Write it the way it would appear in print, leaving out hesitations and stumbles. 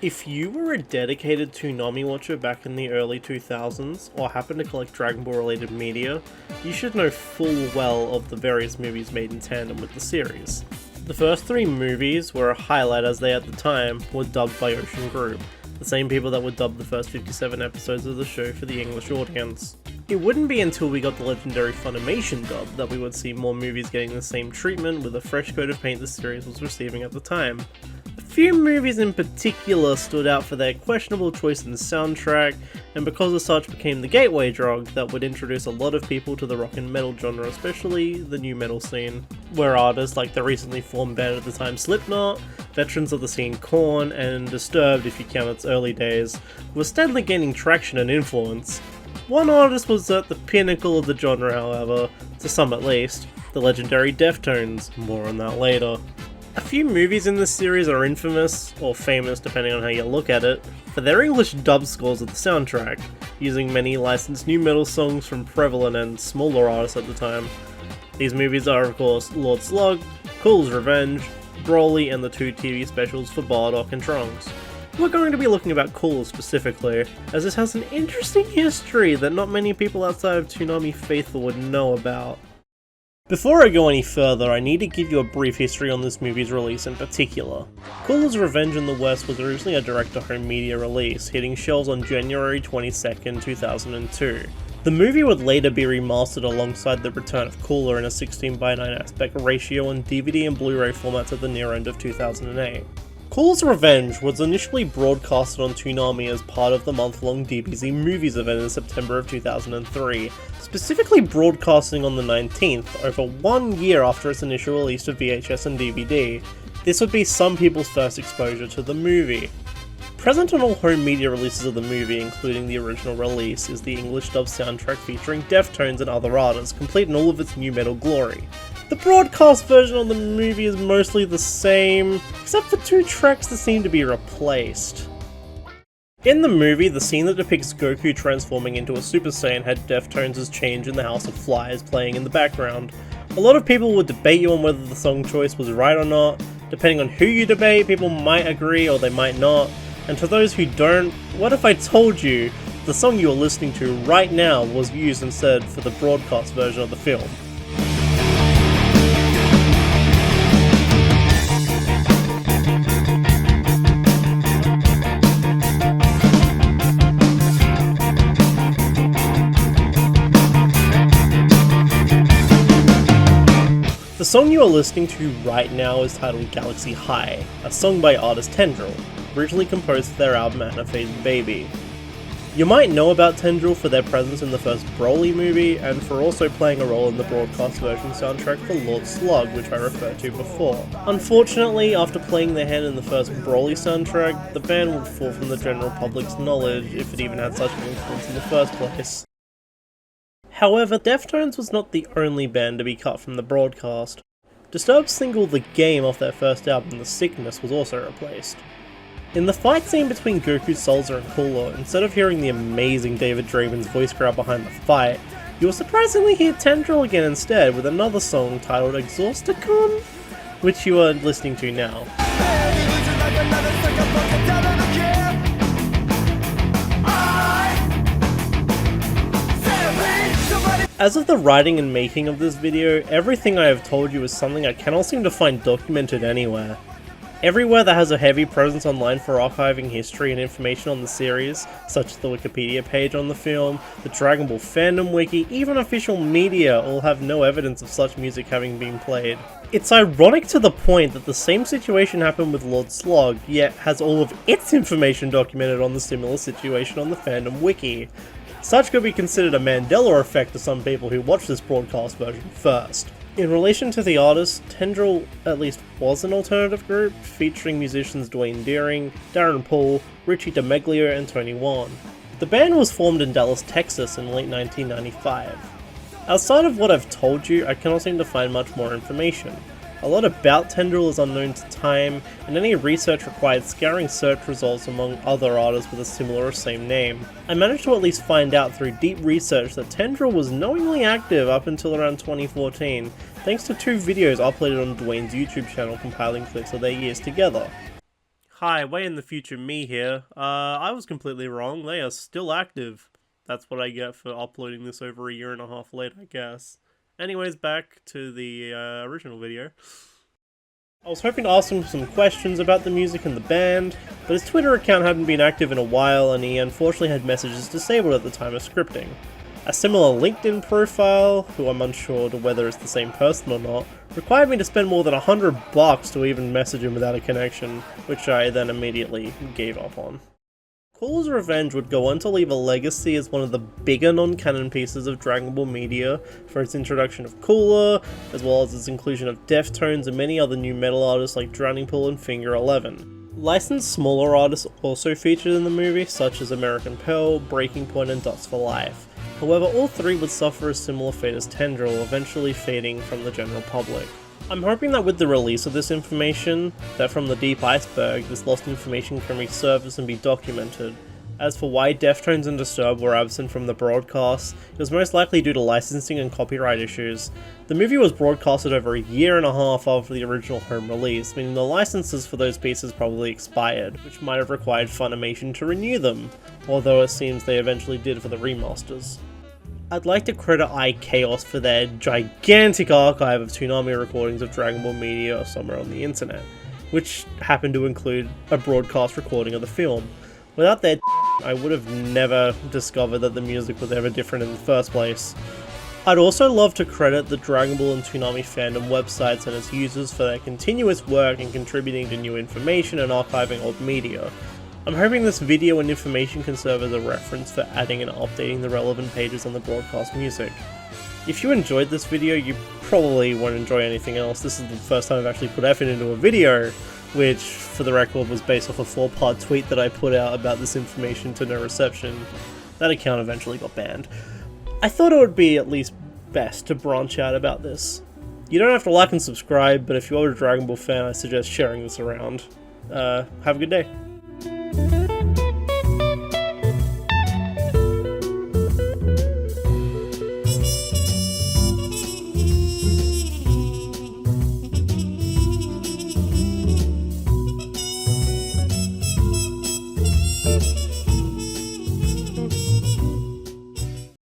If you were a dedicated Toonami watcher back in the early 2000s, or happened to collect Dragon Ball related media, you should know full well of the various movies made in tandem with the series. The first three movies were a highlight as they at the time were dubbed by Ocean Group, the same people that would dub the first 57 episodes of the show for the English audience. It wouldn't be until we got the legendary Funimation dub that we would see more movies getting the same treatment with a fresh coat of paint the series was receiving at the time. A few movies in particular stood out for their questionable choice in the soundtrack, and because of such became the gateway drug that would introduce a lot of people to the rock and metal genre, especially the new metal scene, where artists like the recently formed band at the time Slipknot, veterans of the scene Korn, and Disturbed if you count its early days, were steadily gaining traction and influence. One artist was at the pinnacle of the genre however, to some at least, the legendary Deftones, more on that later. A few movies in this series are infamous, or famous depending on how you look at it, for their English dub scores of the soundtrack, using many licensed new metal songs from prevalent and smaller artists at the time. These movies are of course Lord Slug, Cool's Revenge, Broly, and the two TV specials for Bardock and Trunks. We're going to be looking about Cool specifically, as this has an interesting history that not many people outside of Toonami faithful would know about. Before I go any further, I need to give you a brief history on this movie's release in particular. Cool's Revenge in the West was originally a direct-to-home media release, hitting shelves on January 22nd, 2002. The movie would later be remastered alongside the return of Cooler in a 16:9 aspect ratio on DVD and Blu-ray formats at the near end of 2008. Cool's Revenge was initially broadcasted on Toonami as part of the month-long DBZ Movies event in September of 2003, specifically broadcasting on the 19th, over 1 year after its initial release to VHS and DVD. This would be some people's first exposure to the movie. Present on all home media releases of the movie, including the original release, is the English dub soundtrack featuring Deftones and other artists, complete in all of its new metal glory. The broadcast version of the movie is mostly the same, except for two tracks that seem to be replaced. In the movie, the scene that depicts Goku transforming into a Super Saiyan had Deftones' Change in the House of Flies playing in the background. A lot of people would debate you on whether the song choice was right or not. Depending on who you debate, people might agree or they might not. And to those who don't, what if I told you the song you are listening to right now was used instead for the broadcast version of the film? The song you are listening to right now is titled Galaxy High, a song by artist Tendril, originally composed for their album Anaphase Baby. You might know about Tendril for their presence in the first Broly movie, and for also playing a role in the broadcast version soundtrack for Lord Slug, which I referred to before. Unfortunately, after playing their hand in the first Broly soundtrack, the band would fall from the general public's knowledge, if it even had such an influence in the first place. However, Deftones was not the only band to be cut from the broadcast. Disturbed's single The Game off their first album, The Sickness, was also replaced. In the fight scene between Goku, Salza and Cooler, instead of hearing the amazing David Draven's voice crowd behind the fight, you will surprisingly hear Tendril again instead with another song titled Exhausticon, which you are listening to now. As of the writing and making of this video, everything I have told you is something I cannot seem to find documented anywhere. Everywhere that has a heavy presence online for archiving history and information on the series, such as the Wikipedia page on the film, the Dragon Ball fandom wiki, even official media, all have no evidence of such music having been played. It's ironic to the point that the same situation happened with Lord Slug, yet has all of its information documented on the similar situation on the fandom wiki. Such could be considered a Mandela effect to some people who watched this broadcast version first. In relation to the artist, Tendril at least was an alternative group, featuring musicians Dwayne Deering, Darren Paul, Richie DeMeglio, and Tony Wan. The band was formed in Dallas, Texas in late 1995. Outside of what I've told you, I cannot seem to find much more information. A lot about Tendril is unknown to time, and any research required scouring search results among other artists with a similar or same name. I managed to at least find out through deep research that Tendril was knowingly active up until around 2014, thanks to two videos uploaded on Dwayne's YouTube channel compiling clips of their years together. Hi, way in the future me here. I was completely wrong. They are still active. That's what I get for uploading this over a year and a half late, I guess. Anyways, back to the original video. I was hoping to ask him some questions about the music and the band, but his Twitter account hadn't been active in a while and he unfortunately had messages disabled at the time of scripting. A similar LinkedIn profile, who I'm unsure to whether it's the same person or not, required me to spend more than $100 to even message him without a connection, which I then immediately gave up on. Caller's Revenge would go on to leave a legacy as one of the bigger non-canon pieces of Dragon Ball media for its introduction of Cooler, as well as its inclusion of Deftones and many other new metal artists like Drowning Pool and Finger 11. Licensed smaller artists also featured in the movie, such as American Pearl, Breaking Point and Dots for Life. However, all three would suffer a similar fate as Tendril, eventually fading from the general public. I'm hoping that with the release of this information, that from the deep iceberg, this lost information can resurface and be documented. As for why Deftones and Disturbed were absent from the broadcast, it was most likely due to licensing and copyright issues. The movie was broadcasted over a year and a half after the original home release, meaning the licenses for those pieces probably expired, which might have required Funimation to renew them, although it seems they eventually did for the remasters. I'd like to credit iChaos for their gigantic archive of Toonami recordings of Dragon Ball media somewhere on the internet, which happened to include a broadcast recording of the film. Without their I would have never discovered that the music was ever different in the first place. I'd also love to credit the Dragon Ball and Toonami fandom websites and its users for their continuous work in contributing to new information and archiving old media. I'm hoping this video and information can serve as a reference for adding and updating the relevant pages on the broadcast music. If you enjoyed this video, you probably won't enjoy anything else. This is the first time I've actually put effort into a video, which, for the record, was based off a 4-part tweet that I put out about this information to no reception. That account eventually got banned. I thought it would be at least best to branch out about this. You don't have to like and subscribe, but if you're a Dragon Ball fan, I suggest sharing this around. Have a good day.